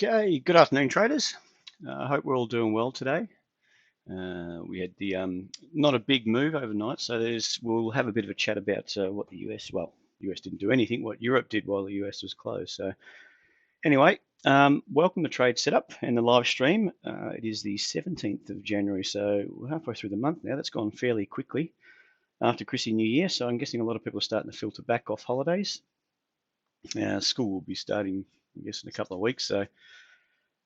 Okay, good afternoon, traders. I hope we're all doing well today. We had the not a big move overnight, so we'll have a bit of a chat about what the US, well, the US didn't do anything, what Europe did while the US was closed. So anyway, welcome to Trade Setup and the live stream. It is the 17th of January, so we're halfway through the month now. That's gone fairly quickly after Chrissy New Year, so I'm guessing a lot of people are starting to filter back off holidays. School will be starting, I guess, in a couple of weeks, so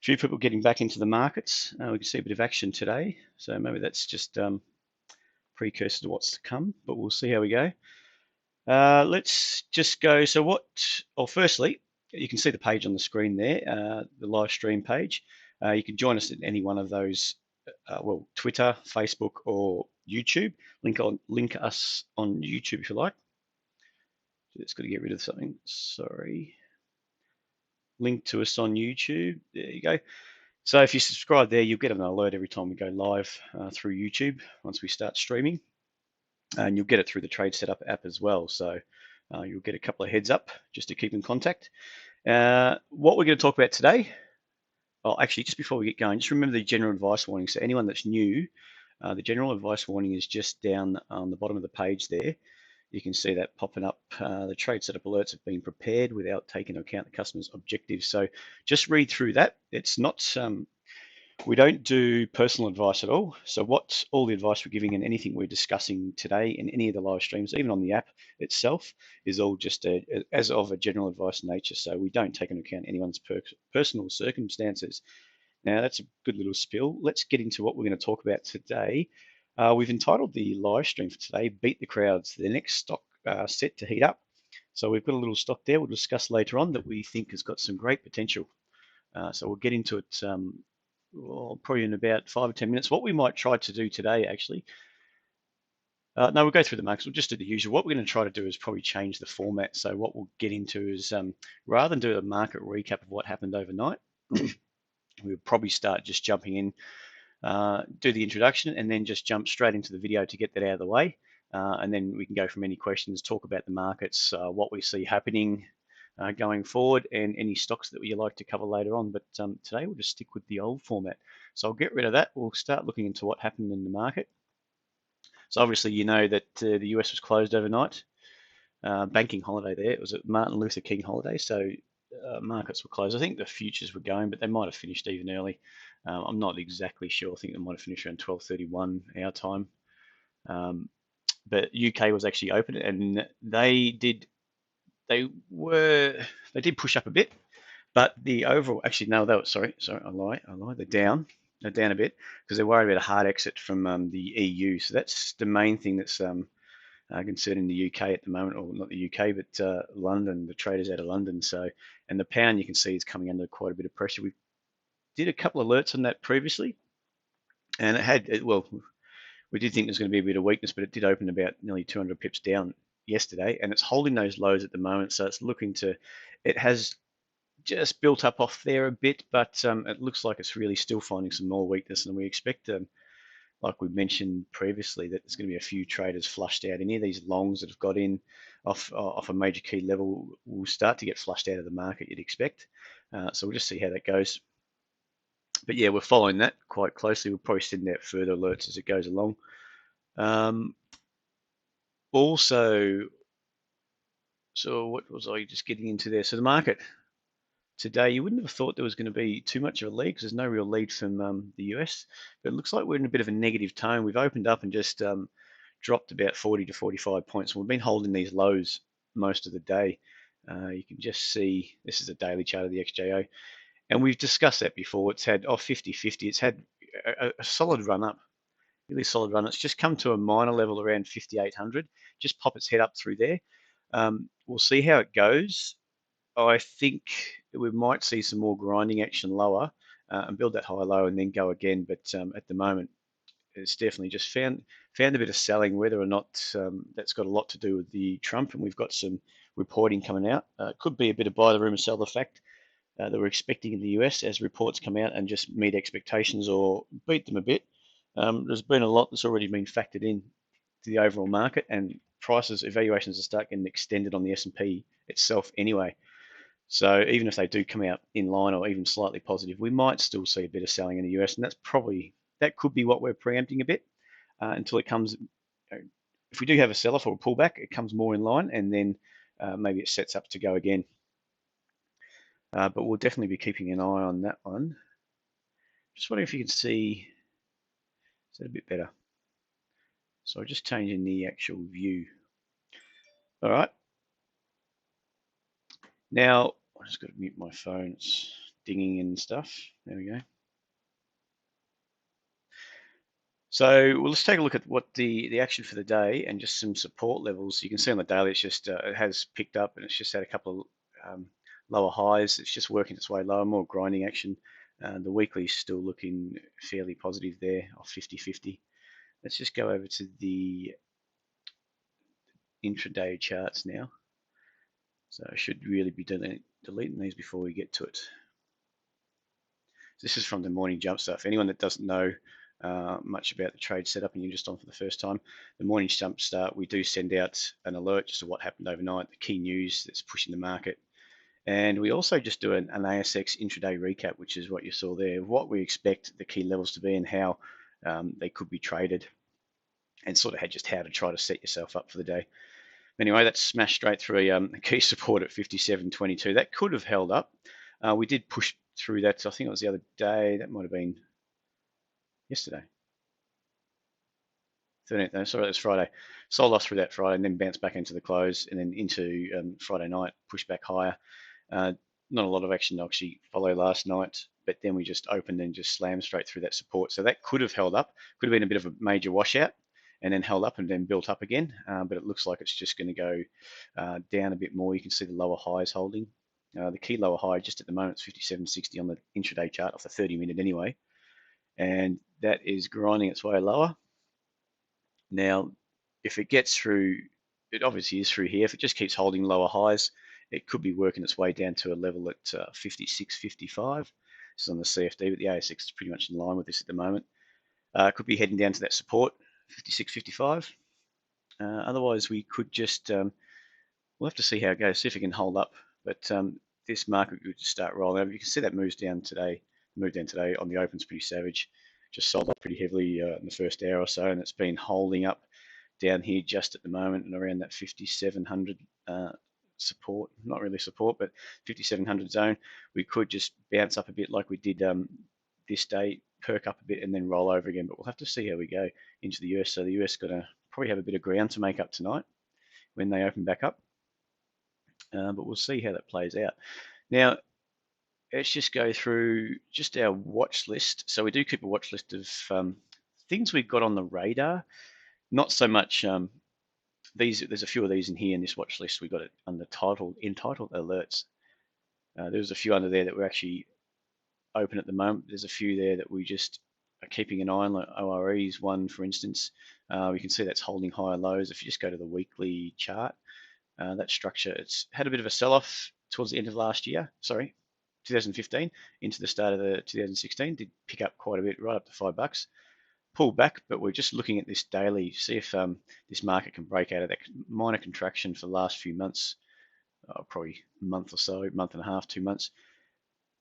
few people getting back into the markets. We can see a bit of action today, so maybe that's just precursor to what's to come, but we'll see how we go. Let's just go. So firstly, you can see the page on the screen there, the live stream page. You can join us at any one of those, Twitter, Facebook, or YouTube. Link us on YouTube if you like. Just got to get rid of something. Sorry. Link to us on YouTube. There you go. So if you subscribe there, you'll get an alert every time we go live through YouTube once we start streaming. And you'll get it through the TradeSetup app as well. So you'll get a couple of heads up just to keep in contact. What we're going to talk about today, actually, just before we get going, just remember the general advice warning. So anyone that's new, the general advice warning is just down on the bottom of the page there. You can see that popping up. The trade setup alerts have been prepared without taking into account the customer's objectives. So just read through that. It's not, we don't do personal advice at all. So all the advice we're giving and anything we're discussing today in any of the live streams, even on the app itself, is all just as of a general advice nature. So we don't take into account anyone's personal circumstances. Now that's a good little spill. Let's get into what we're going to talk about today. We've entitled the live stream for today, Beat the Crowds, the next stock set to heat up. So we've got a little stock there we'll discuss later on that we think has got some great potential. So we'll get into it probably in about 5 or 10 minutes. What we might try to do today, actually, no, we'll go through the markets. We'll just do the usual. What we're going to try to do is probably change the format. So what we'll get into is rather than do a market recap of what happened overnight, we'll probably start just jumping in, do the introduction, and then just jump straight into the video to get that out of the way. And then we can go from any questions, talk about the markets, what we see happening going forward, and any stocks that you like to cover later on. But today we'll just stick with the old format. So I'll get rid of that. We'll start looking into what happened in the market. So obviously you know that the US was closed overnight. Banking holiday there. It was a Martin Luther King holiday, so markets were closed. I think the futures were going, but they might have finished even early. I'm not exactly sure. I think they might have finished around 12:31 our time. But UK was actually open, and they did push up a bit, but the overall, actually no, they were, sorry, I lie. They're down a bit because they're worried about a hard exit from the EU. So that's the main thing that's concerned in the UK at the moment, or not the UK, but London, the traders out of London. So, and the pound you can see is coming under quite a bit of pressure. We did a couple of alerts on that previously, and we did think there's going to be a bit of weakness, but it did open about nearly 200 pips down yesterday, and it's holding those lows at the moment. So it's it has just built up off there a bit, but it looks like it's really still finding some more weakness, and we expect, like we mentioned previously, that there's going to be a few traders flushed out. Any of these longs that have got in off a major key level will start to get flushed out of the market, you'd expect. So we'll just see how that goes. But yeah, we're following that quite closely. We'll probably send out further alerts as it goes along. Also, so what was I just getting into there? So the market today, you wouldn't have thought there was going to be too much of a lead because there's no real lead from the US, but it looks like we're in a bit of a negative tone. We've opened up and just dropped about 40 to 45 points. We've been holding these lows most of the day. You can just see, this is a daily chart of the XJO, and we've discussed that before. It's had 50-50. It's had a solid run up, really solid run. It's just come to a minor level around 5,800. Just pop its head up through there. We'll see how it goes. I think we might see some more grinding action lower and build that high low and then go again. But at the moment, it's definitely just found a bit of selling. Whether or not that's got a lot to do with the Trump, and we've got some reporting coming out. Could be a bit of buy the rumor, sell the fact that we're expecting in the US as reports come out and just meet expectations or beat them a bit. There's been a lot that's already been factored in to the overall market, and evaluations are start getting extended on the S&P itself anyway. So even if they do come out in line or even slightly positive, we might still see a bit of selling in the US, and that could be what we're preempting a bit until it comes. If we do have a sell-off or a pullback, it comes more in line, and then maybe it sets up to go again. But we'll definitely be keeping an eye on that one. Just wondering if you can see, is that a bit better? So just changing the actual view. All right. Now, I just got to mute my phone. It's dinging and stuff. There we go. So well, let's take a look at what the action for the day and just some support levels. You can see on the daily, it's just it has picked up and it's just had a couple of lower highs. It's just working its way lower, more grinding action. The weekly is still looking fairly positive there, off 50-50. Let's just go over to the intraday charts now. So I should really be deleting these before we get to it. This is from the morning jump stuff. Anyone that doesn't know much about the trade setup and you're just on for the first time, the morning jump start, we do send out an alert just to what happened overnight, the key news that's pushing the market. And we also just do an ASX intraday recap, which is what you saw there, what we expect the key levels to be and how they could be traded, and sort of just how to try to set yourself up for the day. Anyway, that's smashed straight through a key support at 57.22. That could have held up. We did push through that. So I think it was the other day. That might have been yesterday. 13th, no, sorry, it was Friday. Sold off through that Friday and then bounced back into the close and then into Friday night, pushed back higher. Not a lot of action to actually follow last night, but then we just opened and just slammed straight through that support. So that could have held up, could have been a bit of a major washout and then held up and then built up again. But it looks like it's just going to go down a bit more. You can see the lower highs holding. The key lower high just at the moment is 57.60 on the intraday chart off the 30-minute anyway. And that is grinding its way lower. Now, if it gets through, it obviously is through here. If it just keeps holding lower highs, it could be working its way down to a level at 56.55. This is on the CFD, but the ASX is pretty much in line with this at the moment. It could be heading down to that support, 56.55. Otherwise, we could just, we'll have to see how it goes, see if it can hold up. But this market could just start rolling over. You can see that moves down today. Moved down today on the opens pretty savage. Just sold up pretty heavily in the first hour or so, and it's been holding up down here just at the moment and around that 5,700 support, not really support, but 5,700 zone. We could just bounce up a bit like we did this day, perk up a bit and then roll over again, but we'll have to see how we go into the US. So the US got to probably have a bit of ground to make up tonight when they open back up, but we'll see how that plays out. Now, let's just go through just our watch list. So we do keep a watch list of things we've got on the radar. Not so much these. There's a few of these in here in this watch list. We got it under entitled alerts. There's a few under there that we're actually open at the moment. There's a few there that we just are keeping an eye on, like ORE's one, for instance. We can see that's holding higher lows. If you just go to the weekly chart, that structure, it's had a bit of a sell-off towards the end of last year. Sorry, 2015 into the start of the 2016. Did pick up quite a bit, right up to $5. Pull back, but we're just looking at this daily, see if this market can break out of that minor contraction for the last few months, probably a month or so, month and a half, 2 months.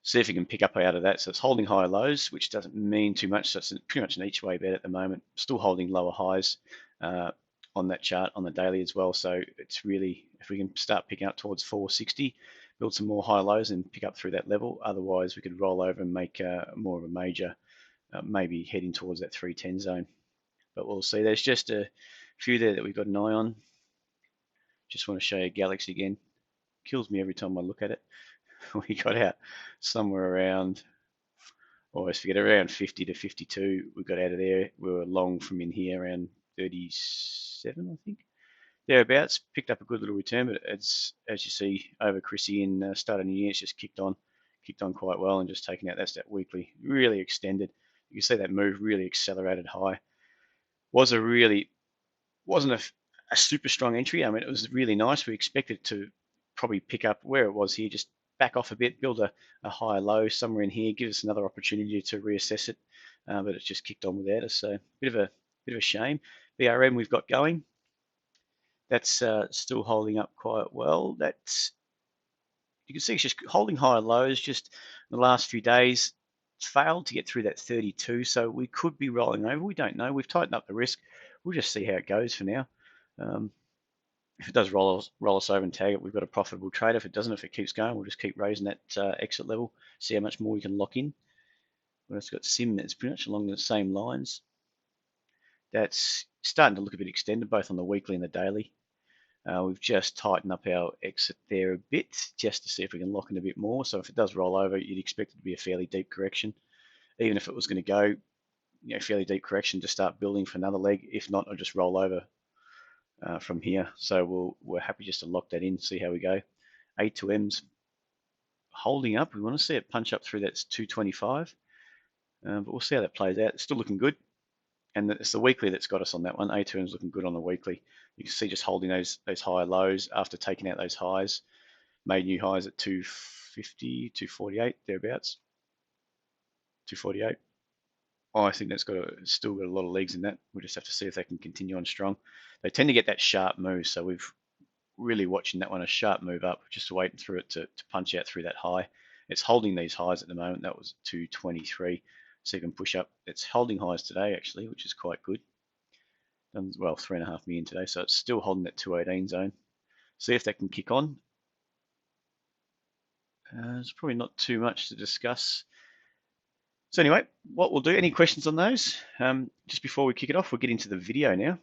See if it can pick up out of that. So it's holding higher lows, which doesn't mean too much. So it's pretty much an each way bet at the moment. Still holding lower highs on that chart on the daily as well. So it's really, if we can start picking up towards 460, build some more high lows and pick up through that level. Otherwise, we could roll over and make more of a major, maybe heading towards that 310 zone. But we'll see. There's just a few there that we've got an eye on. Just want to show you Galaxy again. Kills me every time I look at it. We got out somewhere around, always forget, around 50 to 52. We got out of there. We were long from in here around 37, I think. Thereabouts. Picked up a good little return, but as you see over Chrissy and start of the year, it's just kicked on quite well and just taken out. That's that weekly, really extended. You can see that move really accelerated high. Wasn't a super strong entry. I mean, it was really nice. We expected to probably pick up where it was here, just back off a bit, build a higher low somewhere in here, give us another opportunity to reassess it, but it's just kicked on without us. So bit of a shame. BRM we've got going. That's still holding up quite well. You you can see it's just holding higher lows. Just the last few days, it's failed to get through that 32, so we could be rolling over. We don't know. We've tightened up the risk. We'll just see how it goes for now. If it does roll us over and tag it, we've got a profitable trade. If it doesn't, if it keeps going, we'll just keep raising that exit level, see how much more we can lock in. When it's got sim, it's pretty much along the same lines. That's starting to look a bit extended, both on the weekly and the daily. We've just tightened up our exit there a bit, just to see if we can lock in a bit more. So if it does roll over, you'd expect it to be a fairly deep correction. Even if it was going to go, fairly deep correction, to start building for another leg. If not, I'll just roll over from here. So we're happy just to lock that in, see how we go. A2M's holding up. We want to see it punch up through that 225, but we'll see how that plays out. It's still looking good, and it's the weekly that's got us on that one. A2M's looking good on the weekly. You can see just holding those higher lows after taking out those highs. Made new highs at 250, 248, thereabouts. 248. I think that's still got a lot of legs in that. We'll just have to see if they can continue on strong. They tend to get that sharp move, so we've really watching that one, a sharp move up, just waiting through it to punch out through that high. It's holding these highs at the moment. That was 223, so you can push up. It's holding highs today actually, which is quite good. Done well, 3.5 million today, so it's still holding that 218 zone. See if that can kick on. There's probably not too much to discuss. So anyway, what we'll do, any questions on those? Just before we kick it off, we'll get into the video now.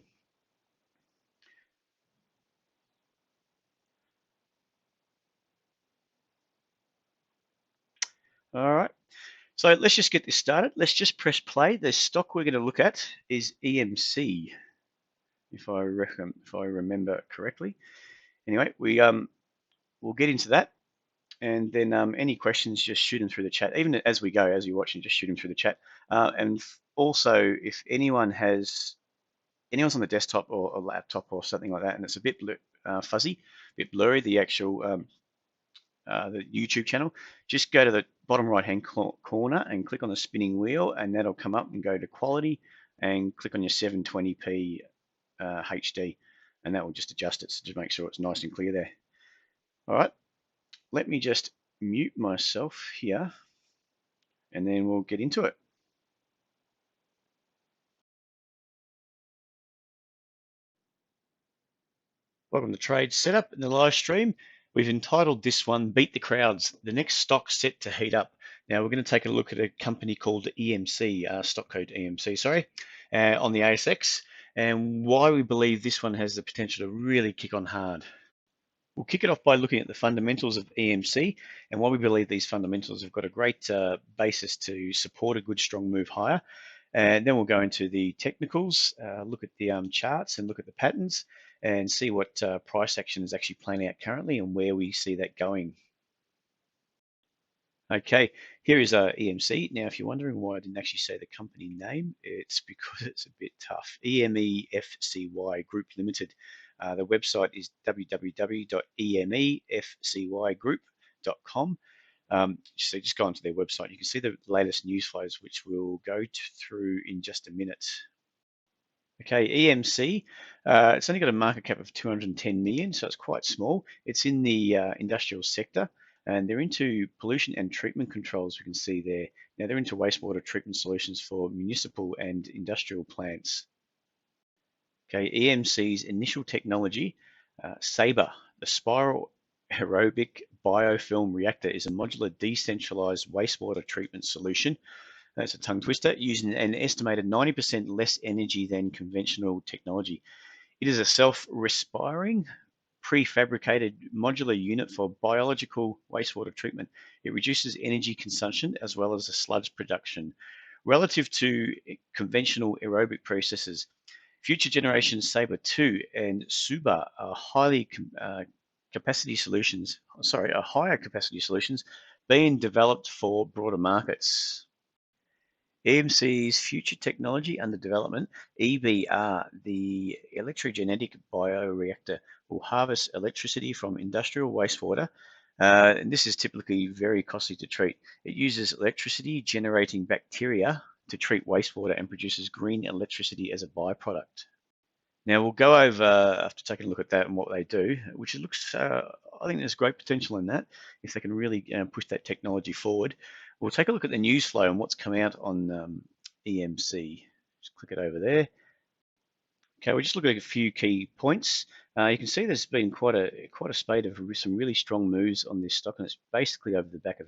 All right, so let's just get this started. Let's just press play. The stock we're going to look at is EMC, if I remember correctly. Anyway, we'll get into that, and then any questions, just shoot them through the chat. Even as we go, as you're watching, just shoot them through the chat. And also, if anyone's on the desktop or a laptop or something like that, and it's a bit fuzzy, a bit blurry, the actual the YouTube channel, just go to the bottom right hand corner and click on the spinning wheel, and that'll come up, and go to quality and click on your 720p HD, and that will just adjust it, so just make sure it's nice and clear there. All right, let me just mute myself here, and then we'll get into it. Welcome to TradeSetup in the live stream. We've entitled this one, Beat the Crowds, the next stock set to heat up. Now we're going to take a look at a company called EMC, stock code EMC, sorry, on the ASX, and why we believe this one has the potential to really kick on hard. We'll kick it off by looking at the fundamentals of EMC and why we believe these fundamentals have got a great basis to support a good, strong move higher. And then we'll go into the technicals, look at the charts and look at the patterns, and see what price action is actually playing out currently and where we see that going. Okay, here is EMC. Now, if you're wondering why I didn't actually say the company name, it's because it's a bit tough. EMEFCY Group Limited. The website is www.emefcygroup.com. So just go onto their website. You can see the latest news flows, which we'll go through in just a minute. Okay, EMC, it's only got a market cap of 210 million, so it's quite small. It's in the industrial sector, and they're into pollution and treatment controls, we can see there. Now they're into wastewater treatment solutions for municipal and industrial plants. Okay, EMC's initial technology, SABRE, the spiral aerobic biofilm reactor, is a modular decentralized wastewater treatment solution. That's a tongue twister, using an estimated 90% less energy than conventional technology. It is a self-respiring, prefabricated modular unit for biological wastewater treatment. It reduces energy consumption as well as the sludge production. Relative to conventional aerobic processes, future generations SABRE 2 and SUBA are higher capacity solutions being developed for broader markets. EMC's future technology under development, EBR, the electrogenetic bioreactor, will harvest electricity from industrial wastewater, and this is typically very costly to treat. It uses electricity generating bacteria to treat wastewater and produces green electricity as a byproduct. Now we'll go over, after taking a look at that and what they do, which looks I think there's great potential in that if they can really push that technology forward. We'll take a look at the news flow and what's come out on EMC. Just click it over there. Okay, we're just looking at a few key points. You can see there's been quite a spate of some really strong moves on this stock, and it's basically on the back of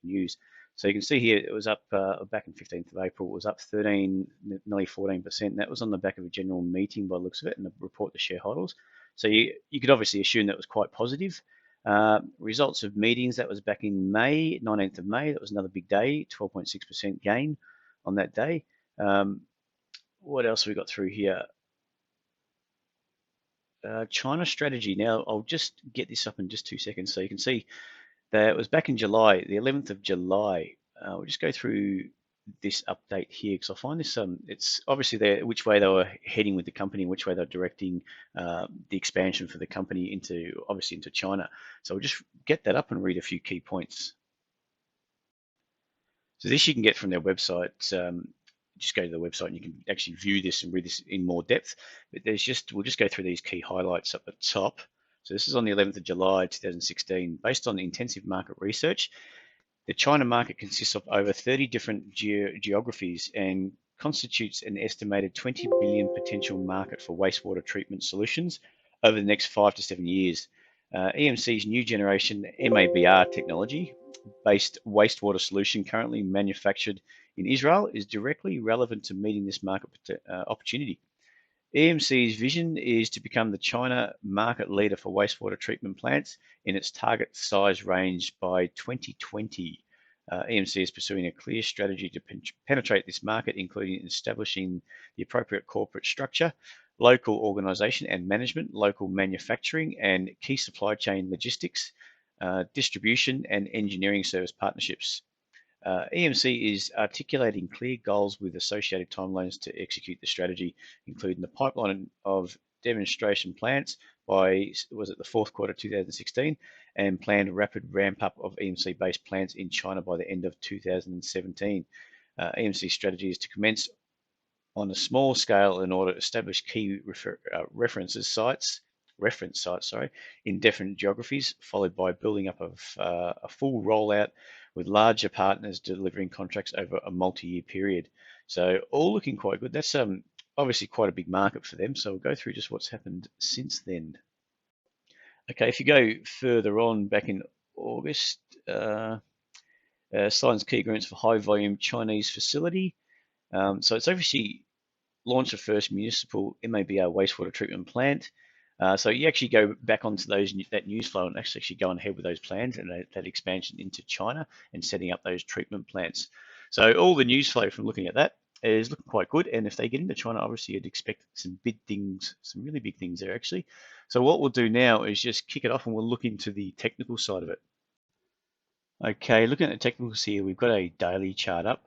news. So you can see here it was up back in 15th of April. It was up 13, nearly 14%. That was on the back of a general meeting by the looks of it, and a report to shareholders. So you could obviously assume that was quite positive. Results of meetings, that was back in May, 19th of May. That was another big day, 12.6% gain on that day. What else have we got through here? China strategy. Now, I'll just get this up in just 2 seconds so you can see that it was back in July, the 11th of July. We'll just go through this update here because I find this, it's obviously which way they were heading with the company and which way they're directing the expansion for the company obviously into China. So we'll just get that up and read a few key points. So this you can get from their website. Just go to the website and you can actually view this and read this in more depth. But we'll just go through these key highlights up the top. So this is on the 11th of July 2016. Based on intensive market research, the China market consists of over 30 different geographies and constitutes an estimated 20 billion potential market for wastewater treatment solutions over the next 5 to 7 years. EMC's new generation MABR technology based wastewater solution currently manufactured in Israel is directly relevant to meeting this market opportunity. EMC's vision is to become the China market leader for wastewater treatment plants in its target size range by 2020. EMC is pursuing a clear strategy to penetrate this market, including establishing the appropriate corporate structure, local organization and management, local manufacturing and key supply chain logistics, distribution and engineering service partnerships. EMC is articulating clear goals with associated timelines to execute the strategy, including the pipeline of demonstration plants was it the fourth quarter 2016, and planned rapid ramp up of EMC-based plants in China by the end of 2017. EMC strategy is to commence on a small scale in order to establish key reference sites in different geographies, followed by building up of a full rollout with larger partners delivering contracts over a multi-year period. So all looking quite good. That's obviously quite a big market for them. So we'll go through just what's happened since then. Okay, if you go further on, back in August, signs key agreements for high volume Chinese facility. So it's obviously launched the first municipal MABR wastewater treatment plant. So you actually go back onto that news flow and actually go ahead with those plans and that expansion into China and setting up those treatment plants. So all the news flow from looking at that is looking quite good. And if they get into China, obviously you'd expect some big things, some really big things there actually. So what we'll do now is just kick it off and we'll look into the technical side of it. Okay, looking at the technicals here, we've got a daily chart up.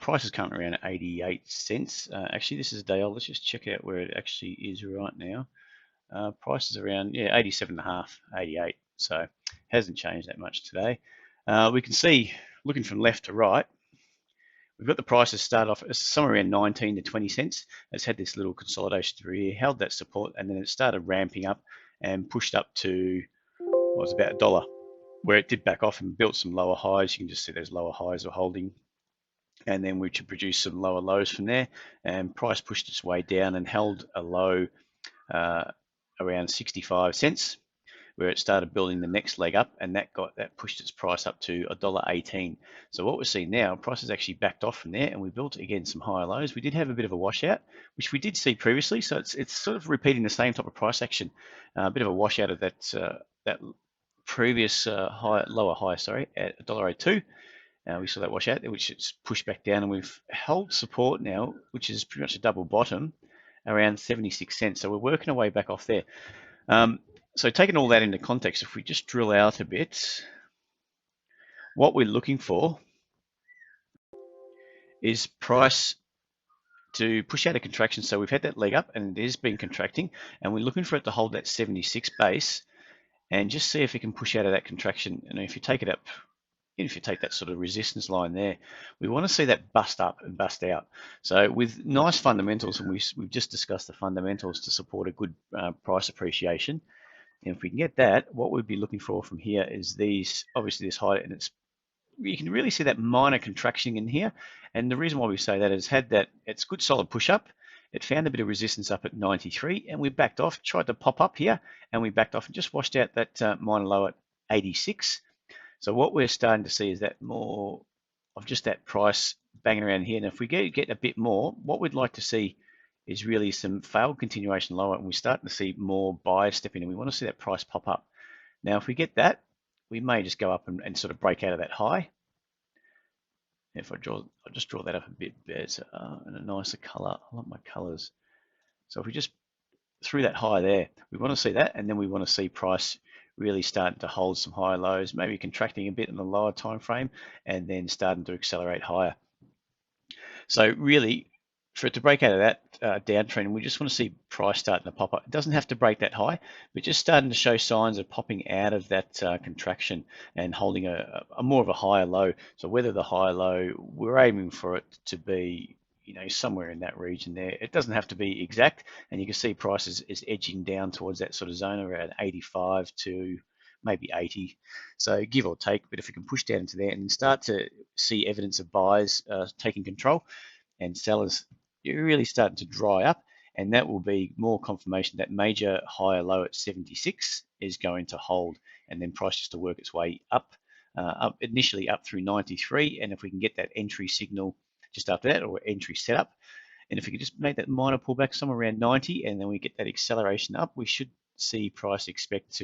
Price is currently around 88 cents. Actually, this is a day old. Let's just check out where it actually is right now. Price is around 87.5, 88. So hasn't changed that much today. We can see, looking from left to right, we've got the prices start off somewhere around 19 to 20 cents. It's had this little consolidation through here, held that support, and then it started ramping up and pushed up to what was about $1, where it did back off and built some lower highs. You can just see those lower highs are holding. And then we should produce some lower lows from there. And price pushed its way down and held a low around 65 cents, where it started building the next leg up, and that pushed its price up to $1.18. So what we're seeing now, price has actually backed off from there, and we built again some higher lows. We did have a bit of a washout, which we did see previously. So it's sort of repeating the same type of price action, a bit of a washout of that previous lower high, at $1.82. We saw that wash out, which it's pushed back down, and we've held support now, which is pretty much a double bottom, around 76 cents. So we're working our way back off there. So taking all that into context, if we just drill out a bit, what we're looking for is price to push out a contraction. So we've had that leg up, and it is been contracting, and we're looking for it to hold that 76 base and just see if it can push out of that contraction. And if you take it up, if you take that sort of resistance line there, we want to see that bust up and bust out. So with nice fundamentals, and we've just discussed the fundamentals to support a good price appreciation, And if we can get that, what we'd be looking for from here is these, obviously this high, and it's, you can really see that minor contraction in here. And the reason why we say that is had that, it's good solid push up. It found a bit of resistance up at 93 and we backed off, tried to pop up here and we backed off and just washed out that minor low at 86. So what we're starting to see is that more of just that price banging around here. And if we get a bit more, what we'd like to see is really some failed continuation lower, and we're starting to see more buyers step in, and we want to see that price pop up. Now, if we get that, we may just go up and sort of break out of that high. If I'll just draw that up a bit better in a nicer color. I like my colors. So if we just through that high there, we want to see that, and then we want to see price really starting to hold some higher lows, maybe contracting a bit in the lower time frame, and then starting to accelerate higher. So really, for it to break out of that downtrend, we just want to see price starting to pop up. It doesn't have to break that high, but just starting to show signs of popping out of that contraction and holding a more of a higher low. So whether the higher low, we're aiming for it to be, you know, somewhere in that region there. It doesn't have to be exact, and you can see price is edging down towards that sort of zone around 85 to maybe 80. So give or take, but if we can push down into there and start to see evidence of buyers taking control and sellers, you're really starting to dry up, and that will be more confirmation that major higher low at 76 is going to hold, and then price just to work its way up, initially up through 93, and if we can get that entry signal just after that, or entry setup, and if we could just make that minor pullback somewhere around 90, and then we get that acceleration up, we should see price expect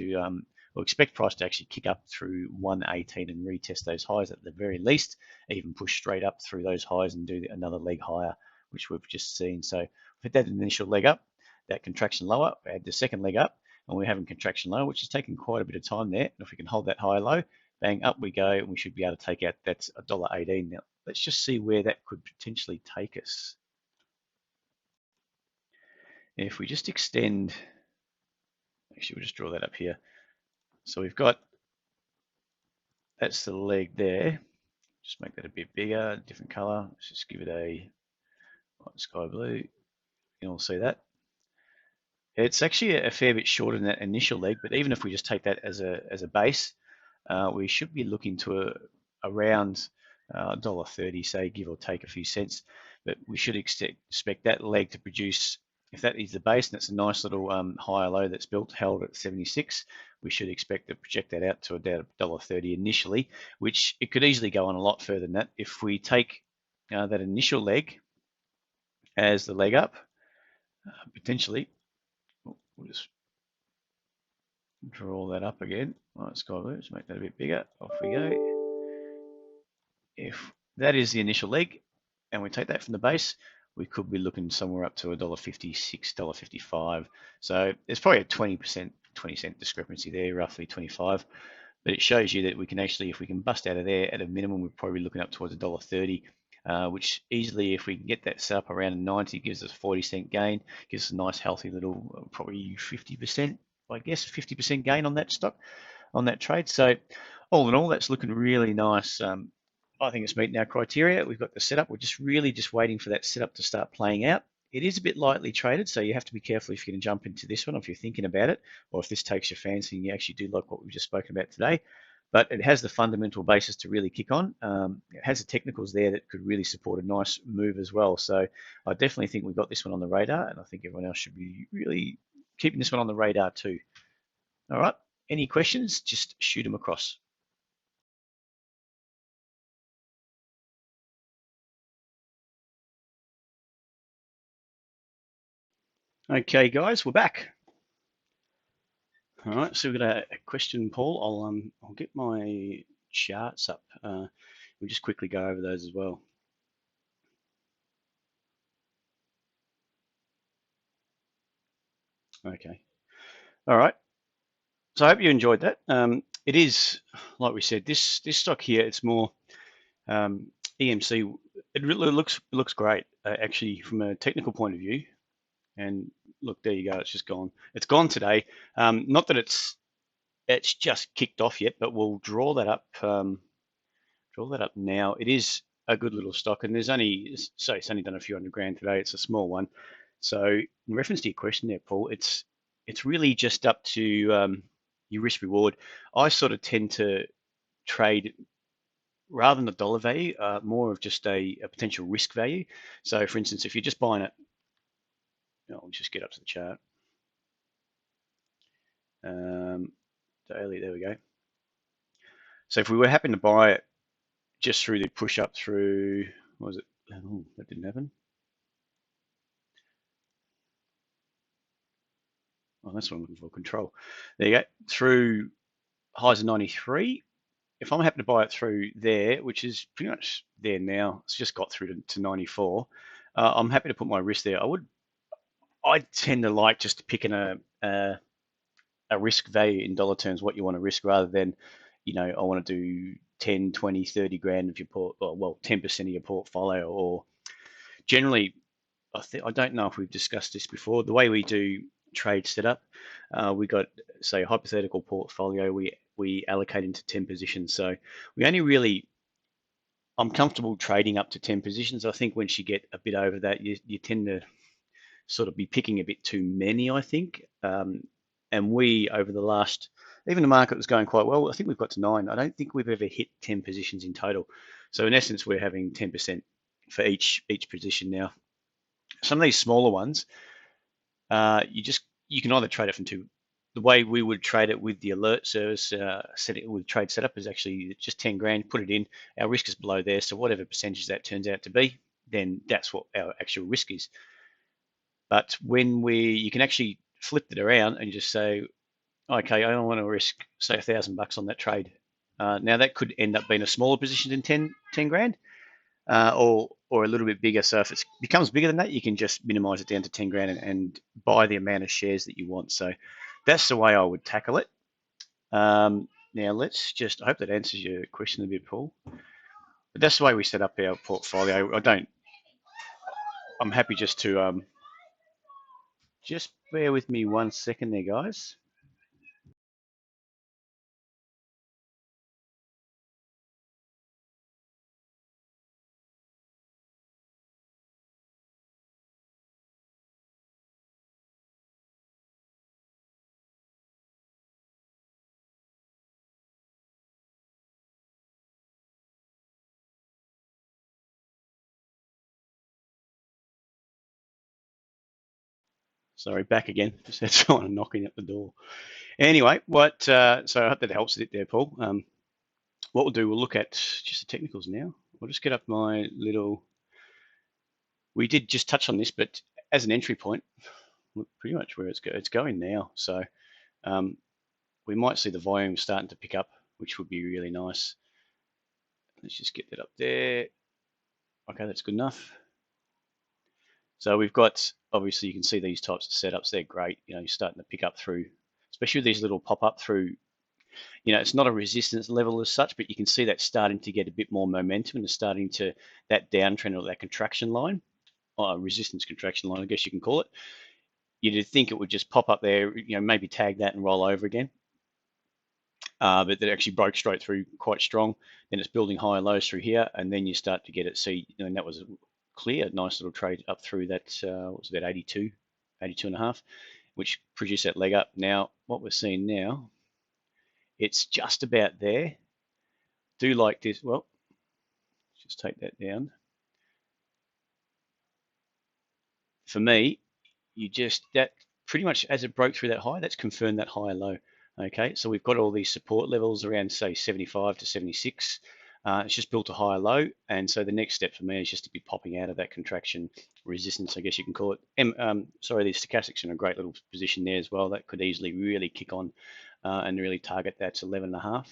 price to actually kick up through 118 and retest those highs at the very least, even push straight up through those highs and do another leg higher, which we've just seen. So we had that initial leg up, that contraction lower, we had the second leg up, and we're having contraction low, which is taking quite a bit of time there. And if we can hold that high low, bang, up we go, and we should be able to take out that's $1.18. Now, let's just see where that could potentially take us. If we just extend, actually we'll just draw that up here. So we've got, that's the leg there. Just make that a bit bigger, different color. Let's just give it a light sky blue. You can all see that. It's actually a fair bit shorter than that initial leg, but even if we just take that as a base, we should be looking to around $1.30, say, give or take a few cents. But we should expect that leg to produce, if that is the base, and it's a nice little higher low that's built, held at 76, we should expect to project that out to about $1.30 initially, which it could easily go on a lot further than that. If we take that initial leg as the leg up, potentially, we'll just draw that up again. Right, sky blue, let's make that a bit bigger. Off we go. If that is the initial leg, and we take that from the base, we could be looking somewhere up to $1.56, $1.55. So there's probably a 20% discrepancy there, roughly 25. But it shows you that we can actually, if we can bust out of there at a minimum, we're probably looking up towards $1.30, which easily, if we can get that set up around 90, gives us 40-cent gain, gives us a nice healthy little, probably 50%, I guess, 50% gain on that stock, on that trade. So all in all, that's looking really nice. I think it's meeting our criteria. We've got the setup. We're just really just waiting for that setup to start playing out. It is a bit lightly traded, so you have to be careful if you're going to jump into this one, or if you're thinking about it, or if this takes your fancy and you actually do like what we've just spoken about today. But it has the fundamental basis to really kick on. It has the technicals there that could really support a nice move as well. So I definitely think we've got this one on the radar, and I think everyone else should be really keeping this one on the radar too. All right, any questions, just shoot them across. Okay, guys, we're back. All right, so we've got a question, Paul. I'll get my charts up. We'll just quickly go over those as well. Okay. All right. So I hope you enjoyed that. It is, like we said, this stock here, it's more EMC. It really looks great, actually, from a technical point of view. And look, there you go. It's just gone. It's gone today. Not that it's just kicked off yet, but we'll draw that up. Draw that up now. It is a good little stock, and there's only, so it's only done a few $100 grand today. It's a small one. So in reference to your question there, Paul, it's it's really just up to your risk reward. I sort of tend to trade rather than a dollar value, more of just a potential risk value. So for instance, if you're just buying it, I'll just get up to the chart. Daily, there we go. So if we were happen to buy it just through the push up through, what was it? Oh, that didn't happen. Oh, that's what I'm looking for, control. There you go. Through highs of 93. If I'm happy to buy it through there, which is pretty much there now, it's just got through to 94. I'm happy to put my risk there. I tend to like just picking a risk value in dollar terms, what you want to risk, rather than, I want to do 10, 20, 30 grand of your 10% of your portfolio. Or generally, I don't know if we've discussed this before. The way we do trade setup, we got, say, a hypothetical portfolio. We allocate into 10 positions. So we only really, I'm comfortable trading up to 10 positions. I think once you get a bit over that, you tend to sort of be picking a bit too many, I think. And we, over the last, even the market was going quite well. I think we've got to 9. I don't think we've ever hit 10 positions in total. So in essence, we're having 10% for each position now. Some of these smaller ones, you can either trade it from two. The way we would trade it with the alert service, set it with TradeSetup, is actually just 10 grand, put it in. Our risk is below there, so whatever percentage that turns out to be, then that's what our actual risk is. But when you can actually flip it around and just say, okay, I don't want to risk, say, $1,000 on that trade. Now that could end up being a smaller position than 10 grand, or a little bit bigger. So if it becomes bigger than that, you can just minimize it down to 10 grand and buy the amount of shares that you want. So that's the way I would tackle it. Now let's just, I hope that answers your question a bit, Paul. But that's the way we set up our portfolio. I'm happy just to, just bear with me 1 second there, guys. Sorry, back again. Just had someone knocking at the door. Anyway, so I hope that helps a bit there, Paul. What we'll do, we'll look at just the technicals now. I'll just get up my little, we did just touch on this, but as an entry point, look pretty much where it's going now. So we might see the volume starting to pick up, which would be really nice. Let's just get that up there. Okay, that's good enough. So we've got, obviously you can see these types of setups, they're great. You're starting to pick up through, especially with these little pop-up through, it's not a resistance level as such, but you can see that starting to get a bit more momentum and starting to, that downtrend or that contraction line, resistance contraction line, I guess you can call it. You'd think it would just pop up there, maybe tag that and roll over again. But that actually broke straight through quite strong. Then it's building higher lows through here, and then you start to get it. See, and that was a clear, nice little trade up through that, what was that, 82 and a half, which produced that leg up. Now, what we're seeing now, it's just about there. Do like this, well, just take that down. For me, that pretty much as it broke through that high, that's confirmed that higher low. Okay, so we've got all these support levels around, say, 75 to 76. It's just built a higher low, and so the next step for me is just to be popping out of that contraction resistance, I guess you can call it. Sorry, the stochastics in a great little position there as well. That could easily really kick on and really target that 11 and a half.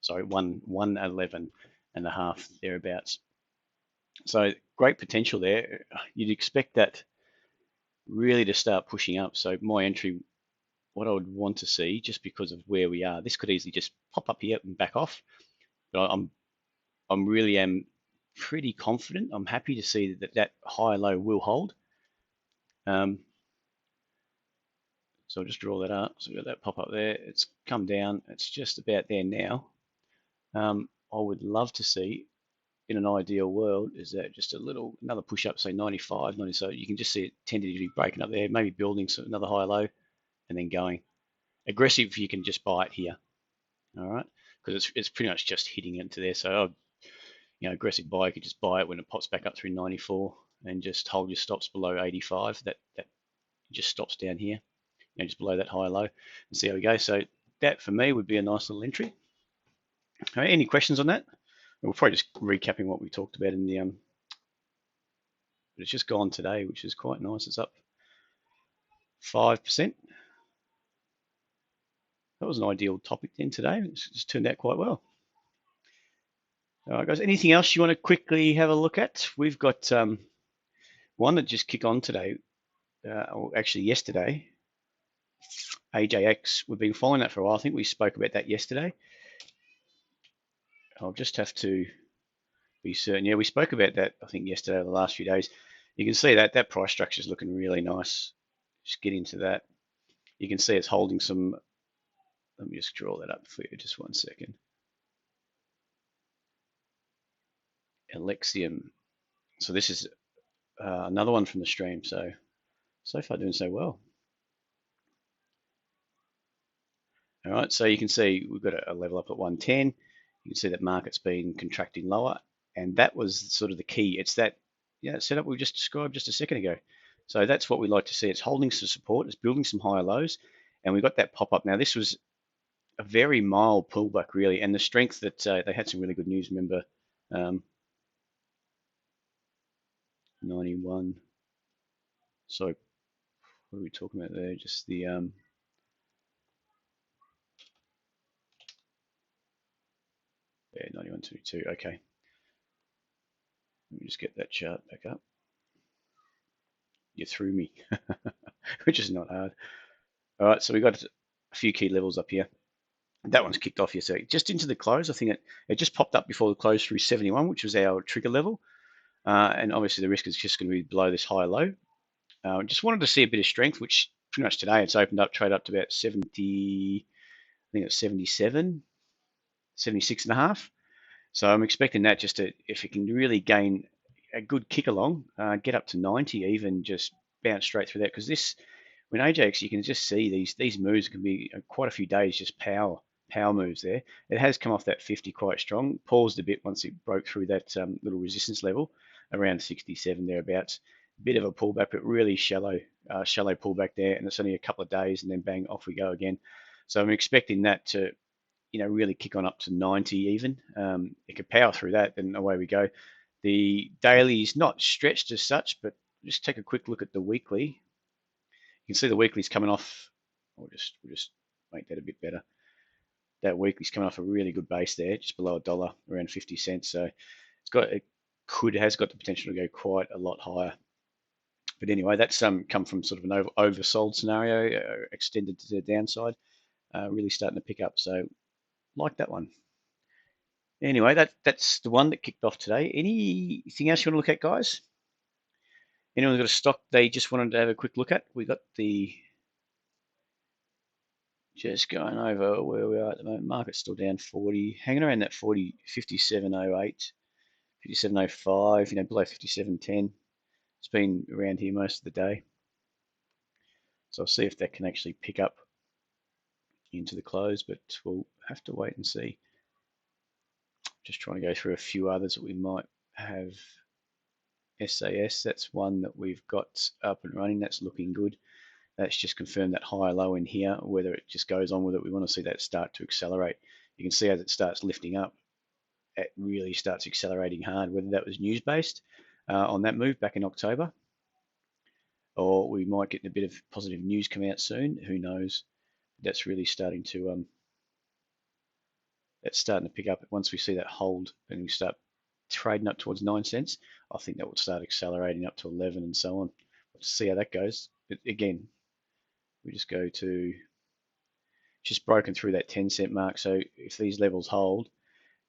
Sorry, 111 and a half thereabouts. So great potential there. You'd expect that really to start pushing up. So my entry, what I would want to see, just because of where we are, this could easily just pop up here and back off. But I'm really am pretty confident. I'm happy to see that high low will hold. So I'll just draw that up. So we've got that pop up there. It's come down. It's just about there now. I would love to see, in an ideal world, is that just another push up, say 95, 90. So you can just see it tentatively breaking up there, maybe building another high low. and then going. Aggressive, you can just buy it here, all right, because it's pretty much just hitting into there. So, aggressive buy, you could just buy it when it pops back up through 94 and just hold your stops below 85. That just stops down here, just below that high low, and see how we go. So that for me would be a nice little entry. All right, any questions on that? We're probably just recapping what we talked about in the but it's just gone today, which is quite nice. It's up 5%. That was an ideal topic then today. It's just turned out quite well. All right, guys. Anything else you want to quickly have a look at? We've got one that just kicked on today, or actually yesterday. AJX. We've been following that for a while. I think we spoke about that yesterday. I'll just have to be certain. Yeah, we spoke about that, I think, yesterday or the last few days. You can see that price structure is looking really nice. Just get into that. You can see it's holding some. Let me just draw that up for you. Just 1 second. Alexium. So this is another one from the stream. So far doing so well. All right, so you can see we've got a level up at 110. You can see that market's been contracting lower, and that was sort of the key. It's that setup we just described just a second ago. So that's what we like to see. It's holding some support, it's building some higher lows, and we got that pop up. Now this was a very mild pullback really, and the strength that they had some really good news. Remember, 91. So what are we talking about there? Just the yeah, 91.22. Okay, let me just get that chart back up. You threw me, which is not hard. All right, so we got a few key levels up here. That one's kicked off yesterday. Just into the close, I think it just popped up before the close through 71, which was our trigger level. And obviously the risk is just going to be below this high low. Just wanted to see a bit of strength, which pretty much today it's opened up, trade up to about 70, I think it's 77, 76 and a half. So I'm expecting that just to, if it can really gain a good kick along, get up to 90 even, just bounce straight through that. Because this, when AJX, you can just see these moves can be quite a few days, just power moves there. It has come off that 50 quite strong, paused a bit once it broke through that little resistance level around 67 thereabouts. Bit of a pullback, but really shallow pullback there, and it's only a couple of days, and then bang, off we go again. So I'm expecting that to, really kick on up to 90 even. It could power through that, then away we go. The daily is not stretched as such, but just take a quick look at the weekly. You can see the weekly's coming off. We'll just make that a bit better. That weekly's coming off a really good base there, just below $1, around 50 cents. So has got the potential to go quite a lot higher. But anyway, that's come from sort of an oversold scenario, extended to the downside, really starting to pick up. So like that one. Anyway, that's the one that kicked off today. Anything else you want to look at, guys? Anyone got a stock they just wanted to have a quick look at? We got just going over where we are at the moment. Market's still down 40, hanging around that 40, 57.08, 57.05, below 57.10. It's been around here most of the day. So I'll see if that can actually pick up into the close, but we'll have to wait and see. Just trying to go through a few others that we might have. SAS, that's one that we've got up and running. That's looking good. That's just confirmed that higher low in here. Whether it just goes on with it, we want to see that start to accelerate. You can see as it starts lifting up, it really starts accelerating hard. Whether that was news-based on that move back in October, or we might get a bit of positive news come out soon. Who knows? That's really starting to pick up. Once we see that hold and we start trading up towards 9 cents, I think that will start accelerating up to 11 and so on. Let's see how that goes. But again, we just go to just broken through that 10-cent mark. So if these levels hold,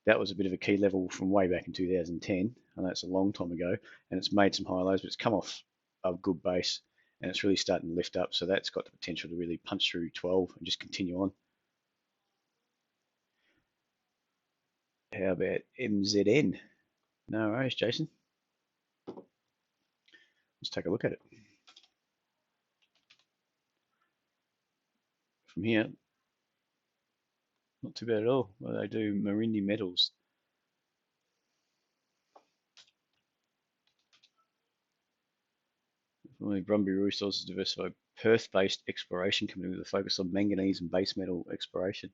that was a bit of a key level from way back in 2010. I know it's a long time ago, and it's made some high lows, but it's come off a good base, and it's really starting to lift up. So that's got the potential to really punch through 12 and just continue on. How about MZN? No worries, Jason. Let's take a look at it. from here, not too bad at all. Well, they do Marindi Metals. Brumby Resources diversified Perth-based exploration company with a focus on manganese and base metal exploration.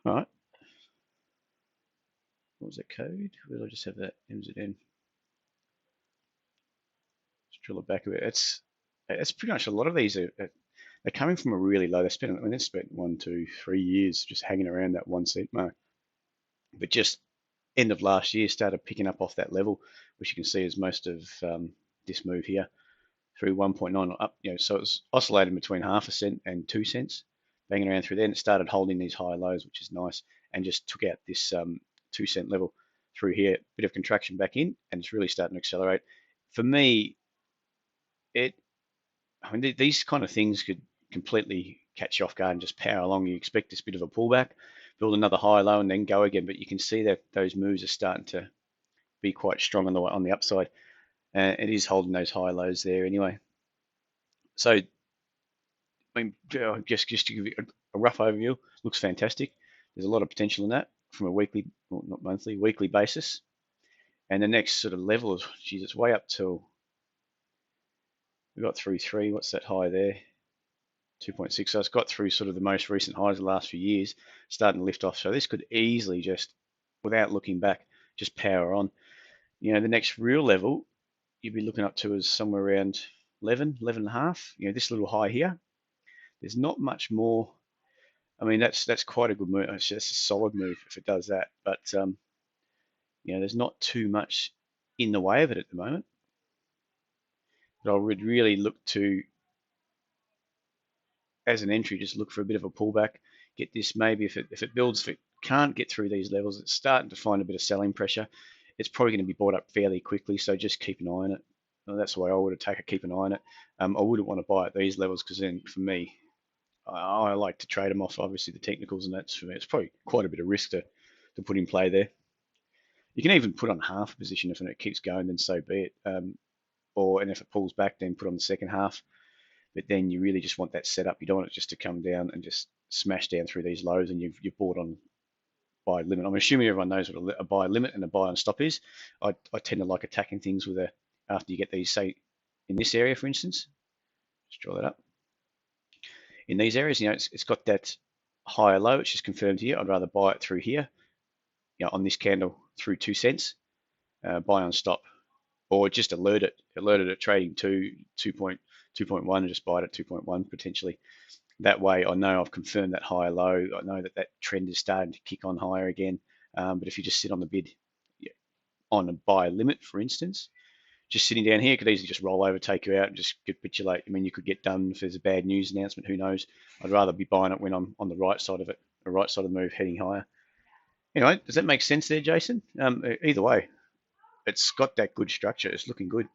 All right. What was that code? Where did I just have that? MZN. Let's drill it back a bit. It's pretty much a lot of these are they're coming from a really low. They spent 1, 2, 3 years just hanging around that 1 cent mark, but just end of last year started picking up off that level, which you can see is most of this move here through 1.9 up. So it's oscillated between half a cent and 2 cents, banging around through there, and it started holding these high lows, which is nice, and just took out this 2 cent level through here. Bit of contraction back in, and it's really starting to accelerate. For me, these kind of things could completely catch you off guard and just power along. You expect this bit of a pullback, build another high low, and then go again. But you can see that those moves are starting to be quite strong on the upside. It is holding those high lows there anyway. So, just to give you a rough overview, looks fantastic. There's a lot of potential in that from a weekly, well, not monthly, weekly basis. And the next sort of level is, geez, it's way up till we got through 3. What's that high there? 2.6. So it's got through sort of the most recent highs of the last few years, starting to lift off. So this could easily just, without looking back, just power on. The next real level you'd be looking up to is somewhere around 11, 11 and a half. This little high here. There's not much more. I mean, that's quite a good move. It's just a solid move if it does that. But there's not too much in the way of it at the moment. But I would really look to, as an entry, just look for a bit of a pullback. Get this, maybe if it builds, if it can't get through these levels, it's starting to find a bit of selling pressure. It's probably going to be bought up fairly quickly, so just keep an eye on it. Well, that's the way I would take it. Keep an eye on it. I wouldn't want to buy at these levels because then, for me, I like to trade them off. Obviously, the technicals, and that's for me. It's probably quite a bit of risk to put in play there. You can even put on half a position if it keeps going, then so be it. And if it pulls back, then put on the second half. But then you really just want that setup. You don't want it just to come down and just smash down through these lows, and you've bought on buy limit. I'm assuming everyone knows what a buy limit and a buy on stop is. I tend to like attacking things with after you get these, say, in this area, for instance. Let's draw that up. In these areas, it's got that higher low, which is confirmed here. I'd rather buy it through here, on this candle through 2 cents, buy on stop, or just alert it at trading to 2.1 and just buy it at 2.1 potentially. That way I know I've confirmed that higher low. I know that trend is starting to kick on higher again. But if you just sit on the bid on a buy limit, for instance, just sitting down here could easily just roll over, take you out, and just capitulate. I mean, you could get done if there's a bad news announcement. Who knows? I'd rather be buying it when I'm on the right side of it, the right side of the move, heading higher. Anyway, does that make sense there, Jason? Either way, it's got that good structure. It's looking good.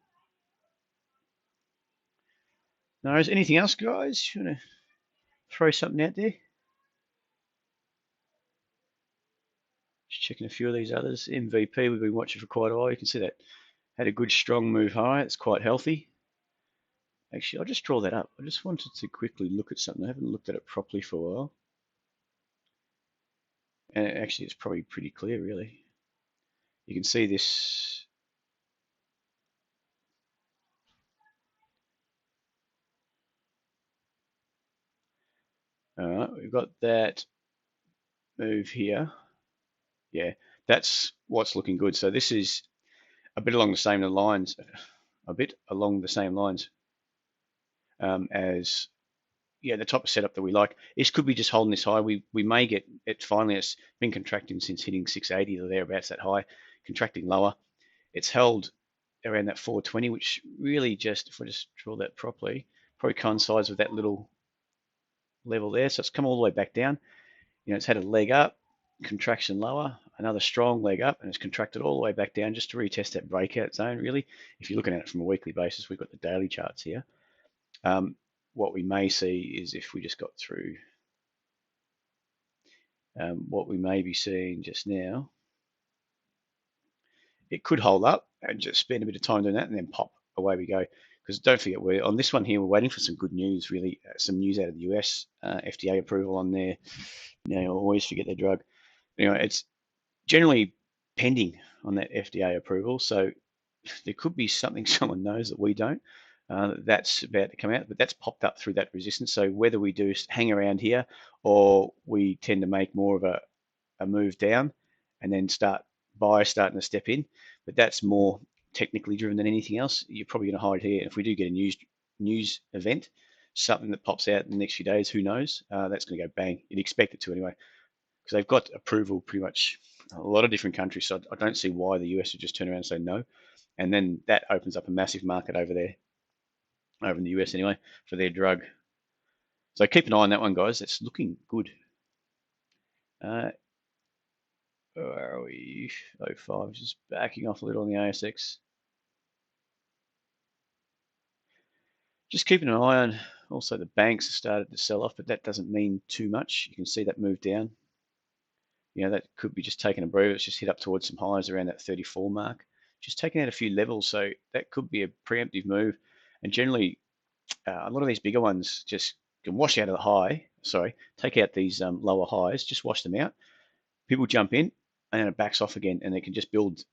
Now, is anything else, guys? You want to throw something out there? Just checking a few of these others. MVP, we've been watching for quite a while. You can see that had a good strong move high. It's quite healthy. Actually, I'll just draw that up. I just wanted to quickly look at something. I haven't looked at it properly for a while. And actually, it's probably pretty clear, really. You can see this. All right, we've got that move here. Yeah, that's what's looking good. So this is a bit along the same lines, as the type of setup that we like. This could be just holding this high. We may get it finally. It's been contracting since hitting 680 or thereabouts, that high, contracting lower. It's held around that 420, which really just, if I just draw that properly, probably coincides with that little level there. So it's come all the way back down. It's had a leg up, contraction lower, another strong leg up, and it's contracted all the way back down just to retest that breakout zone, really. If you're looking at it from a weekly basis, we've got the daily charts here. What we may see is if we just got through what we may be seeing just now, it could hold up and just spend a bit of time doing that and then pop, away we go. because don't forget, we're on this one here, we're waiting for some good news, really, some news out of the US, FDA approval on their, I always forget their drug. Anyway, it's generally pending on that FDA approval. So there could be something someone knows that we don't. That's about to come out, but that's popped up through that resistance. So whether we do hang around here or we tend to make more of a move down and then buyers starting to step in, but that's more technically driven than anything else. You're probably going to hide here. If we do get a news event, something that pops out in the next few days, who knows? That's going to go bang. You'd expect it to anyway, because they've got approval pretty much a lot of different countries. So I don't see why the US would just turn around and say no. And then that opens up a massive market over there, over in the US anyway, for their drug. So keep an eye on that one, guys. It's looking good. Where are we? 05, just backing off a little on the ASX. Just keeping an eye on, also the banks have started to sell off, but that doesn't mean too much. You can see that move down. That could be just taking a breather. It's just hit up towards some highs around that 34 mark. Just taking out a few levels, so that could be a preemptive move. And generally, a lot of these bigger ones just can wash out of the high. Sorry, take out these lower highs, just wash them out. People jump in, and then it backs off again, and they can just build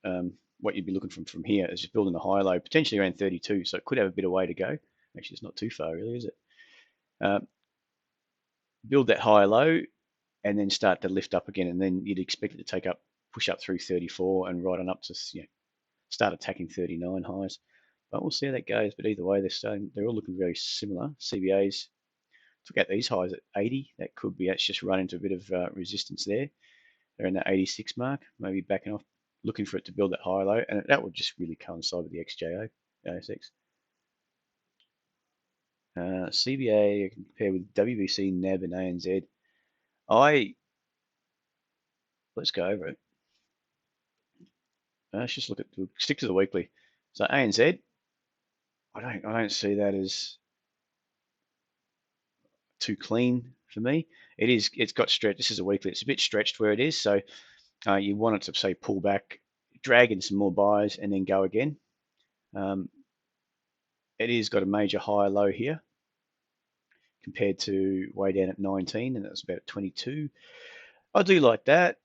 what you'd be looking from here is just building a high low, potentially around 32. So it could have a bit of way to go. Actually, it's not too far, really, is it? Build that high low, and then start to lift up again, and then you'd expect it to push up through 34 and right on up to start attacking 39 highs. But we'll see how that goes. But either way, they're all looking very similar. CBA's took out these highs at 80. That could be, that's just run into a bit of resistance there. They're in that 86 mark, maybe backing off, looking for it to build that high low, and that would just really coincide with the XJO ASX. CBA compare with WBC, NAB, and ANZ. Let's go over it. Let's just stick to the weekly. So ANZ, I don't see that as too clean for me. It's got stretched. This is a weekly. It's a bit stretched where it is. So you want it to say pull back, drag in some more buys, and then go again. It has got a major high low here compared to way down at 19, and that's about 22. I do like that.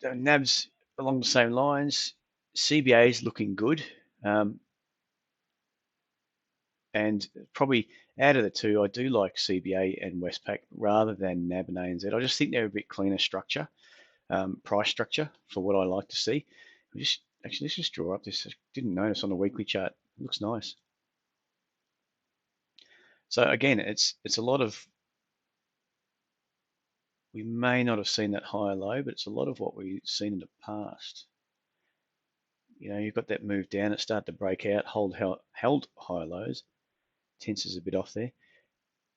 NAB's along the same lines. CBA is looking good. And probably out of the two, I do like CBA and Westpac rather than NAB and ANZ. I just think they're a bit cleaner structure, price structure for what I like to see. Let's just draw up this. I didn't notice on the weekly chart. It looks nice. So again, it's a lot of, we may not have seen that higher low, but it's a lot of what we've seen in the past. You've got that move down, it started to break out, held higher lows, tenses a bit off there,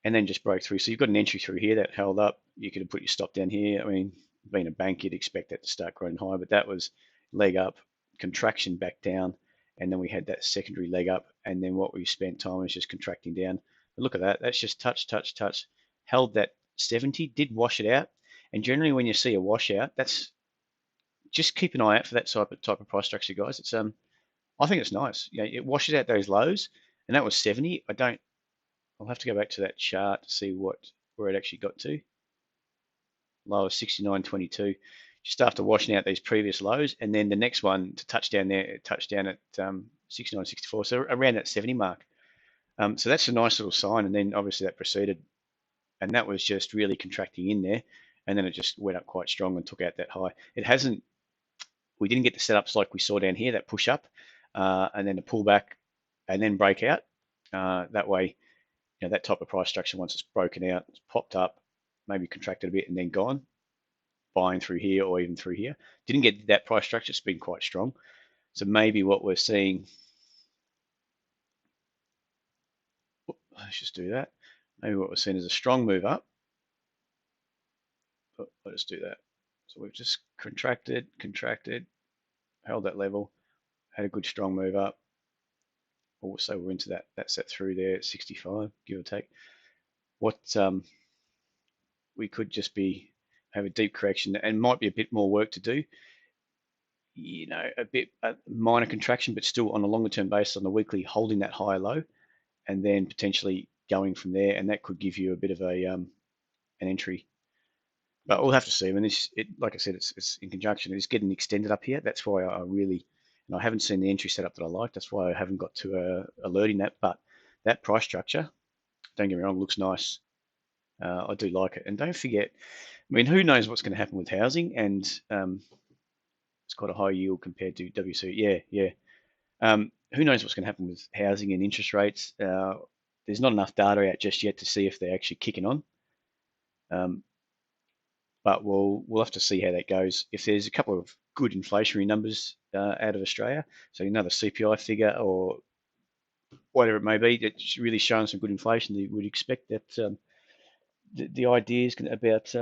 and then just broke through. So you've got an entry through here that held up. You could have put your stop down here. I mean, being a bank, you'd expect that to start growing high, but that was leg up, contraction back down, and then we had that secondary leg up, and then what we spent time was just contracting down. But look at that. That's just touch, held that 70, did wash it out. And generally when you see a washout, that's just keep an eye out for that type of price structure, guys. It's I think it's nice. It washes out those lows, and that was 70. I'll have to go back to that chart to see where it actually got to. Low of 69.22, just after washing out these previous lows, and then the next one to touch down there, it touched down at 69.64, so around that 70 mark. So that's a nice little sign, and then obviously that proceeded, and that was just really contracting in there, and then it just went up quite strong and took out that high. We didn't get the setups like we saw down here, that push up, and then the pullback, and then break out. That way, that type of price structure, once it's broken out, it's popped up, maybe contracted a bit and then gone, buying through here or even through here. Didn't get that price structure, it's been quite strong. So maybe what we're seeing, let's just do that. Maybe what we're seeing is a strong move up. I'll just do that. So we've just contracted, held that level, had a good strong move up. Also, we're into that set through there at 65, give or take. What we could just have a deep correction and might be a bit more work to do. a minor contraction, but still on a longer term basis on the weekly, holding that high low, and then potentially going from there, and that could give you a bit of an entry. But we'll have to see. I mean, like I said, it's in conjunction. It's getting extended up here. That's why I really, and I haven't seen the entry setup that I like. That's why I haven't got to alerting that. But that price structure, don't get me wrong, looks nice. I do like it. And don't forget, I mean, who knows what's going to happen with housing? And it's quite a high yield compared to WC. Yeah, yeah. Who knows what's going to happen with housing and interest rates? There's not enough data out just yet to see if they're actually kicking on. But we'll have to see how that goes. If there's a couple of good inflationary numbers out of Australia, so another CPI figure or whatever it may be, that's really showing some good inflation, you would expect that the ideas about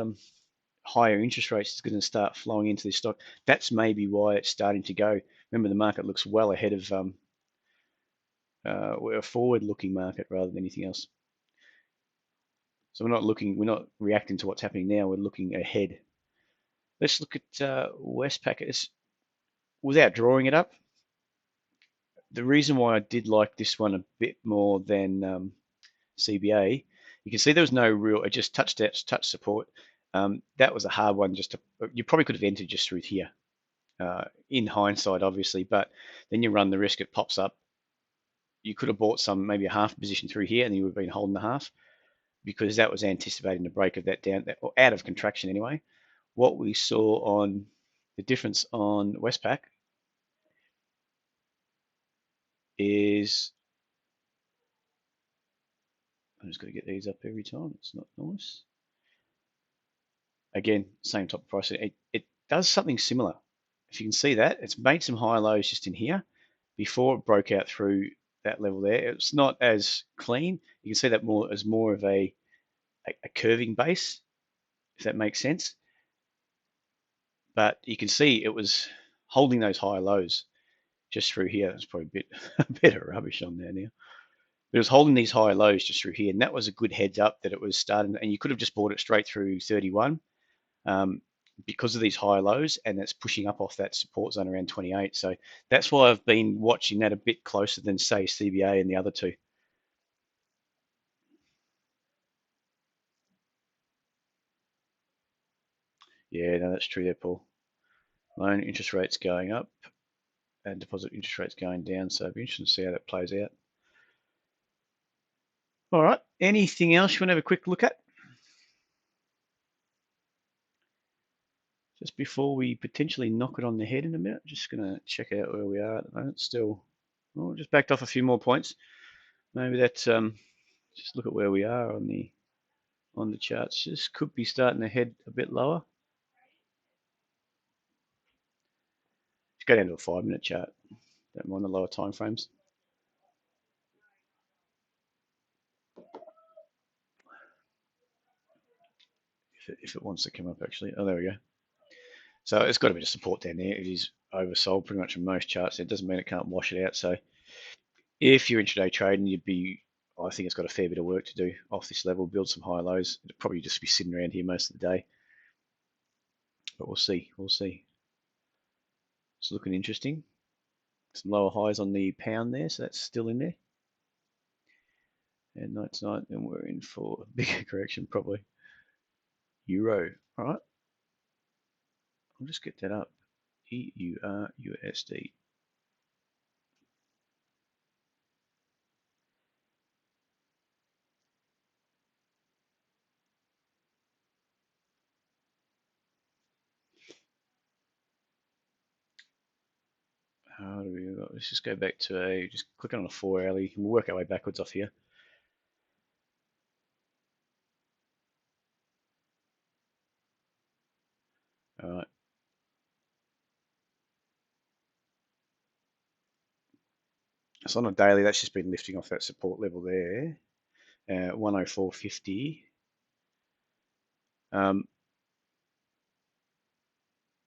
higher interest rates is going to start flowing into this stock. That's maybe why it's starting to go. Remember, the market looks well ahead of we're a forward-looking market rather than anything else. So we're not reacting to what's happening now. We're looking ahead. Let's look at Westpac. Without drawing it up, the reason why I did like this one a bit more than CBA, you can see there was no real. It just touched support. That was a hard one. You probably could have entered just through here. In hindsight, obviously, but then you run the risk it pops up. You could have bought maybe a half position through here, and you would have been holding the half because that was anticipating the break of that down, or out of contraction anyway. What we saw on the difference on Westpac is, I'm just going to get these up every time. It's not nice. Again, same top price. It does something similar. If you can see that, it's made some high lows just in here before it broke out through that level there. It's not as clean. You can see that more as more of a curving base, if that makes sense. But you can see it was holding those high lows just through here. It's probably a bit of rubbish on there now. But it was holding these high lows just through here, and that was a good heads up that it was starting. And you could have just bought it straight through 31 because of these high lows, and it's pushing up off that support zone around 28. So that's why I've been watching that a bit closer than, say, CBA and the other two. Yeah, no, that's true there, Paul. Loan interest rates going up and deposit interest rates going down. So it'll be interesting to see how that plays out. All right. Anything else you want to have a quick look at? Just before we potentially knock it on the head in a minute, just going to check out where we are at the moment. Still, well, just backed off a few more points. Maybe that's just look at where we are on the charts. Just could be starting to head a bit lower. Let's go down to a 5-minute chart. Don't mind the lower time frames. If it wants to come up, actually. Oh, there we go. So it's got a bit of support down there. It is oversold pretty much in most charts. It doesn't mean it can't wash it out. So if you're intraday trading, I think it's got a fair bit of work to do off this level, build some high lows. It'll probably just be sitting around here most of the day. But we'll see. We'll see. It's looking interesting. Some lower highs on the pound there, so that's still in there. And night's night, and we're in for a bigger correction probably. Euro. All right. I'll just get that up. EUR USD. How do we go? Let's just go back to just click on a 4-hourly. We'll work our way backwards off here. All right. So on a daily, that's just been lifting off that support level there, 104.50.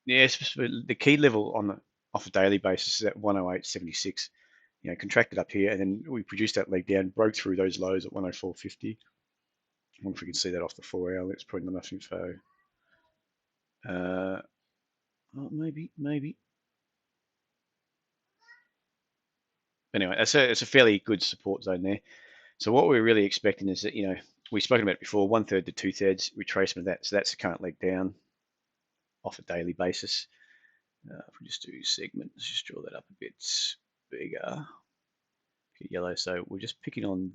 Yeah, the key level off a daily basis is at 108.76. Contracted up here, and then we produced that leg down, broke through those lows at 104.50. I wonder if we can see that off the 4-hour. It's probably not enough info. Maybe. Anyway, it's a fairly good support zone there. So what we're really expecting is that, we've spoken about it before, 1/3 to 2/3 retracement of that. So that's the current leg down off a daily basis. If we just do segment, let's just draw that up a bit bigger. Yellow. So we're just picking on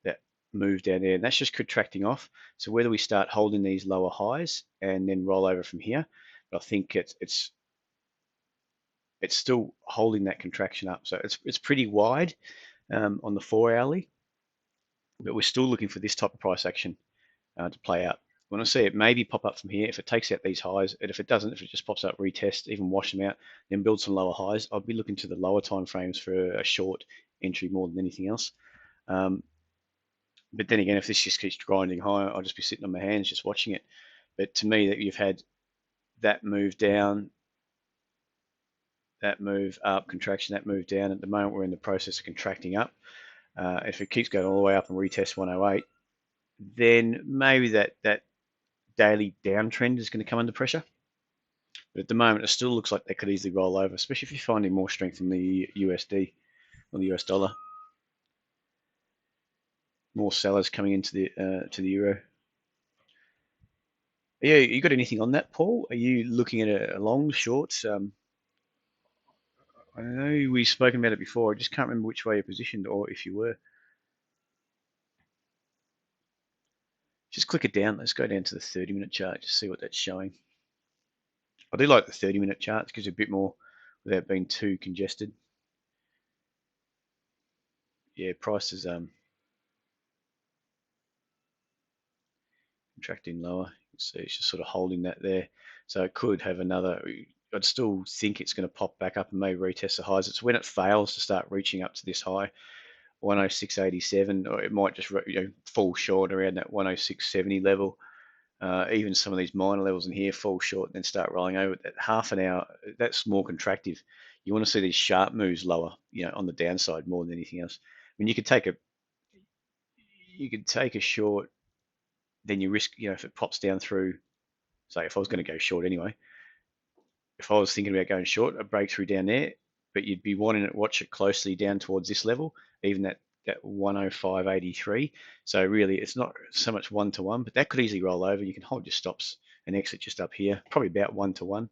that move down there, and that's just contracting off. So whether we start holding these lower highs and then roll over from here, but I think it's still holding that contraction up. So it's pretty wide on the 4-hourly, but we're still looking for this type of price action to play out. When I see it maybe pop up from here, if it takes out these highs, and if it doesn't, if it just pops up, retest, even wash them out, then build some lower highs, I'll be looking to the lower time frames for a short entry more than anything else. But then again, if this just keeps grinding higher, I'll just be sitting on my hands just watching it. But to me, that you've had that move down, that move up, contraction, that move down. At the moment, we're in the process of contracting up. If it keeps going all the way up and retest 108, then maybe that daily downtrend is going to come under pressure. But at the moment, it still looks like they could easily roll over, especially if you're finding more strength in the USD or the US dollar. More sellers coming into the euro. Yeah, you got anything on that, Paul? Are you looking at a long, short? I know we've spoken about it before. I just can't remember which way you're positioned or if you were. Just click it down. Let's go down to the 30-minute chart, just see what that's showing. I do like the 30-minute chart. It gives you a bit more without being too congested. Yeah, price is contracting lower. So it's just sort of holding that there. So it could have another. I'd still think it's going to pop back up and maybe retest the highs. It's when it fails to start reaching up to this high, 106.87, or it might just fall short around that 106.70 level. Even some of these minor levels in here fall short and then start rolling over. At half an hour, that's more contractive. You want to see these sharp moves lower, on the downside more than anything else. I mean, you could take a short, then you risk, if it pops down through, say, if I was going to go short anyway, if I was thinking about going short, a breakthrough down there, but you'd be wanting to watch it closely down towards this level, even that 105.83. So really, it's not so much one-to-one, but that could easily roll over. You can hold your stops and exit just up here, probably about one-to-one.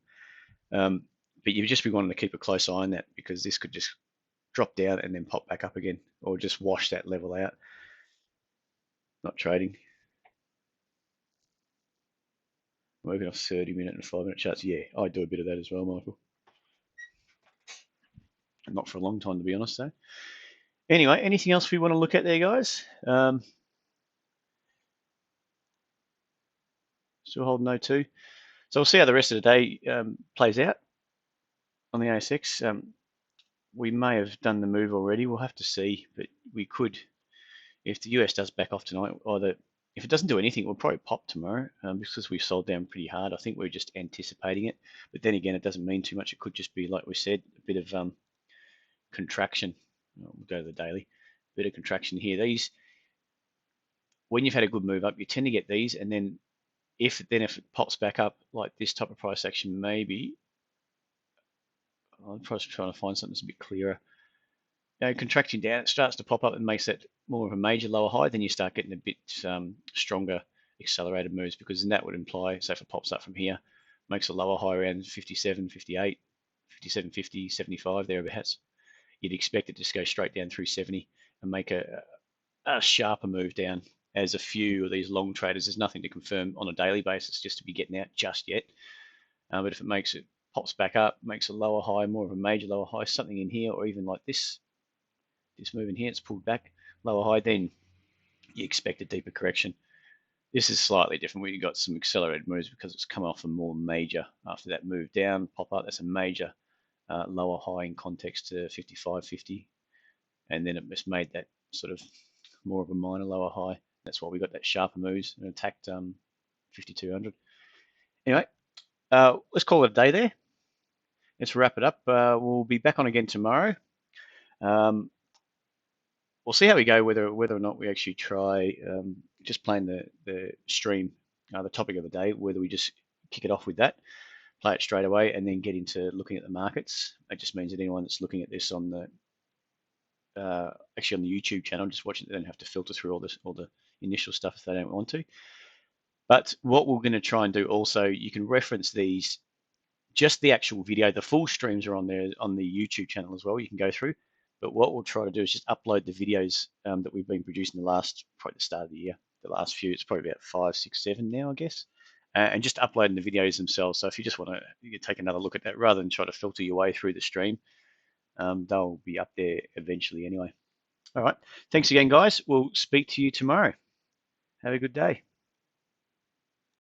But you'd just be wanting to keep a close eye on that because this could just drop down and then pop back up again, or just wash that level out. Not trading. Working off 30-minute and 5-minute charts. Yeah, I do a bit of that as well, Michael. Not for a long time, to be honest, though. Anyway, anything else we want to look at there, guys? Still holding no two. So we'll see how the rest of the day plays out on the ASX. We may have done the move already. We'll have to see, but we could, if the US does back off tonight, if it doesn't do anything, we'll probably pop tomorrow because we've sold down pretty hard. I think we're just anticipating it. But then again, it doesn't mean too much. It could just be, like we said, a bit of contraction. We'll go to the daily. A bit of contraction here. These, when you've had a good move up, you tend to get these, and then if it pops back up like this type of price action, maybe I'm just trying to find something that's a bit clearer. Contracting down, it starts to pop up and makes that more of a major lower high. Then you start getting a bit stronger accelerated moves, because then that would imply, say if it pops up from here, makes a lower high around 57, 58, 57, 50, 75, thereabouts. You'd expect it to just go straight down through 70 and make a sharper move down, as a few of these long traders, there's nothing to confirm on a daily basis just to be getting out just yet. But if it pops back up, makes a lower high, more of a major lower high, something in here, or even like this move in here, it's pulled back, lower high, then you expect a deeper correction. This is slightly different. We've got some accelerated moves because it's come off a more major, after that move down, pop up, that's a major lower high in context to 55.50, and then it just made that sort of more of a minor lower high. That's why we got that sharper moves and attacked 5,200. Anyway, let's call it a day there. Let's wrap it up. We'll be back on again tomorrow. We'll see how we go, whether or not we actually try just playing the stream, the topic of the day, whether we just kick it off with that. play it straight away, and then get into looking at the markets. It just means that anyone that's looking at this on the actually on the YouTube channel, just watching it, they don't have to filter through all the initial stuff if they don't want to. But what we're going to try and do also, you can reference these, just the actual video. The full streams are on there on the YouTube channel as well. You can go through. But what we'll try to do is just upload the videos that we've been producing the last, probably the start of the year, the last few. It's probably about 5, 6, 7 now, I guess. And just uploading the videos themselves. So if you just want to, you can take another look at that rather than try to filter your way through the stream. They'll be up there eventually anyway. All right. Thanks again, guys. We'll speak to you tomorrow. Have a good day.